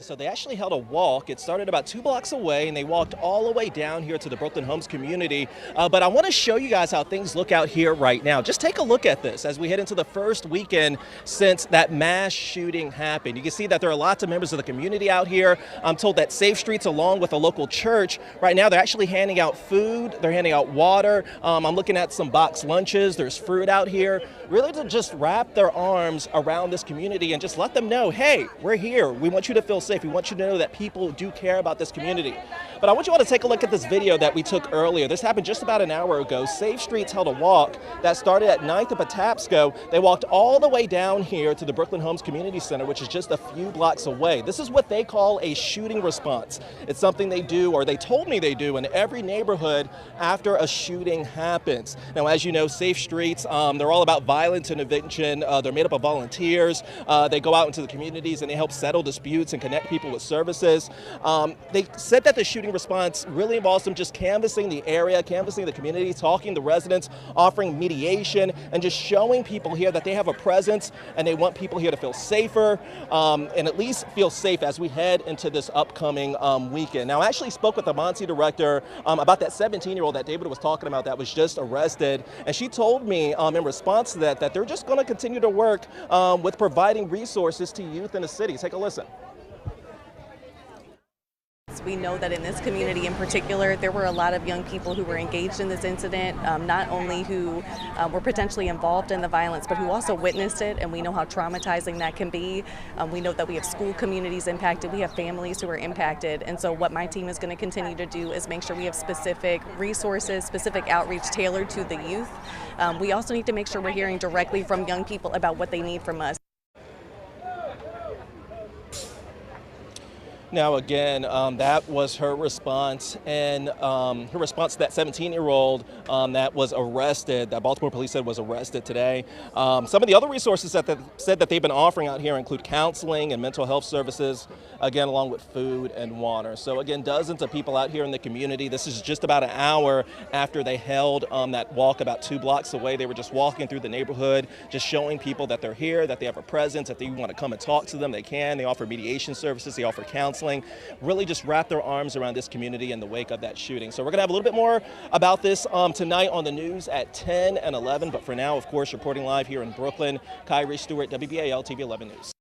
So they actually held a walk. It started about 2 blocks away and they walked all the way down here to the Brooklyn Homes community. But I want to show you guys how things look out here right now. Just take a look at this as we head into the first weekend since that mass shooting happened. You can see that there are lots of members of the community out here. I'm told that Safe Streets, along with a local church, right now they're actually handing out food. They're handing out water. I'm looking at some boxed lunches. There's fruit out here. Really to just wrap their arms around this community and just let them know, hey, we're here. We want you to feel safe. We want you to know that people do care about this community. But I want you all to take a look at this video that we took earlier. This happened just about an hour ago. Safe Streets held a walk that started at 9th and Patapsco. They walked all the way down here to the Brooklyn Homes Community Center, which is just a few blocks away. This is what they call a shooting response. It's something they do, or they told me they do, in every neighborhood after a shooting happens. Now, as you know, Safe Streets, they're all about violence intervention. They're made up of volunteers. They go out into the communities and they help settle disputes and connect people with services. They said that the shooting response really involves them just canvassing the area, canvassing the community, talking to residents, offering mediation, and just showing people here that they have a presence and they want people here to feel safer and at least feel safe as we head into this upcoming weekend. Now, I actually spoke with the Monty director about that 17-year-old that David was talking about that was just arrested, and she told me in response to that they're just going to continue to work with providing resources to youth in the city. Take a listen. We know that in this community in particular, there were a lot of young people who were engaged in this incident, not only who were potentially involved in the violence, but who also witnessed it, and we know how traumatizing that can be. We know that we have school communities impacted, we have families who are impacted, and so what my team is going to continue to do is make sure we have specific resources, specific outreach tailored to the youth. We also need to make sure we're hearing directly from young people about what they need from us. Now, again, that was her response, and her response to that 17-year-old that was arrested, that Baltimore police said was arrested today. Some of the other resources that they said that they've been offering out here include counseling and mental health services, again, along with food and water. So, again, dozens of people out here in the community. This is just about an hour after they held that walk about 2 blocks away. They were just walking through the neighborhood, just showing people that they're here, that they have a presence, that they want to come and talk to them, they can. They offer mediation services, they offer counseling. Really just wrap their arms around this community in the wake of that shooting. So we're going to have a little bit more about this tonight on the news at 10 and 11. But for now, of course, reporting live here in Brooklyn, Kyrie Stewart, WBAL TV 11 News.